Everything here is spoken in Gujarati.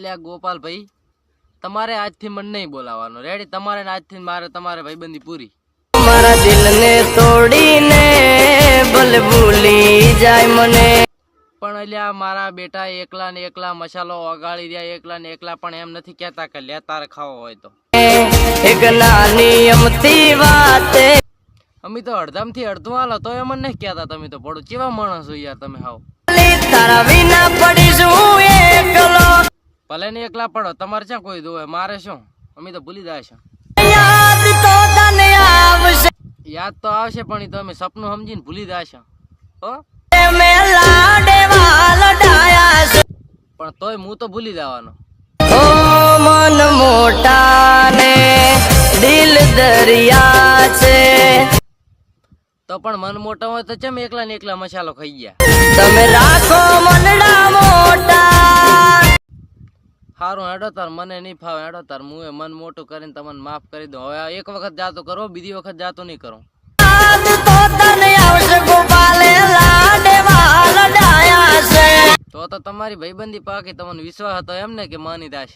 એટલે ગોપાલ ભાઈ તમારે આજથી મન નહીં બોલાવાનો રેડી તમારે આજથી મારે તમારે ભાઈબંધી પૂરી મારા દિલને તોડીને ભલે ભૂલી જાય મને પણ અલ્યા મારા બેટા એકલા ને એકલા મસાલો ઓગાળી રહ્યા એકલા ને એકલા પણ એમ નથી કહેતા કે લે તારે ખાવો હોય તો એક નાની અમથી વાતે અમે તો અડધામથી અડધું હાલો તો એમ નહીં કહેતા તમે તો પડો કેવા માણસ છો યાર તમે હાવ તારા વિના પડીશું એકલો ભલે ને એકલા પડો તમારે ક્યાં કોઈ દોવે મારે શું અમે તો ભૂલી જાય છે યાદ તો તને આવશે યાદ તો આવશે પણ ઈ તો અમે સપનું સમજીને ભૂલી જાય છે હો મેં લાડે વાલ ડાયા છે પણ તોય હું તો ભૂલી જવાનો ઓ મન મોટા ને દિલ દરિયા છે તો પણ મન મોટા હોય તો ચમ એકલા ને એકલા મસાલો ખાઈ ગયા તમે રાખો મનડા મોટા સારું હેડો તાર મને નહીં ફાવે હેડો તાર હું એ મન મોટું કરીને તમને માફ કરી દઉં હવે એક વખત જાતો કરો બીજી વખત જાતો નહીં કરું યાદ તો તને આવશે ગોપાલે લાડે વાલ ડાયા છે તો તમારી ભાઈબંધી પાકી તમને વિશ્વાસ હતો એમ ને કે માની દાશ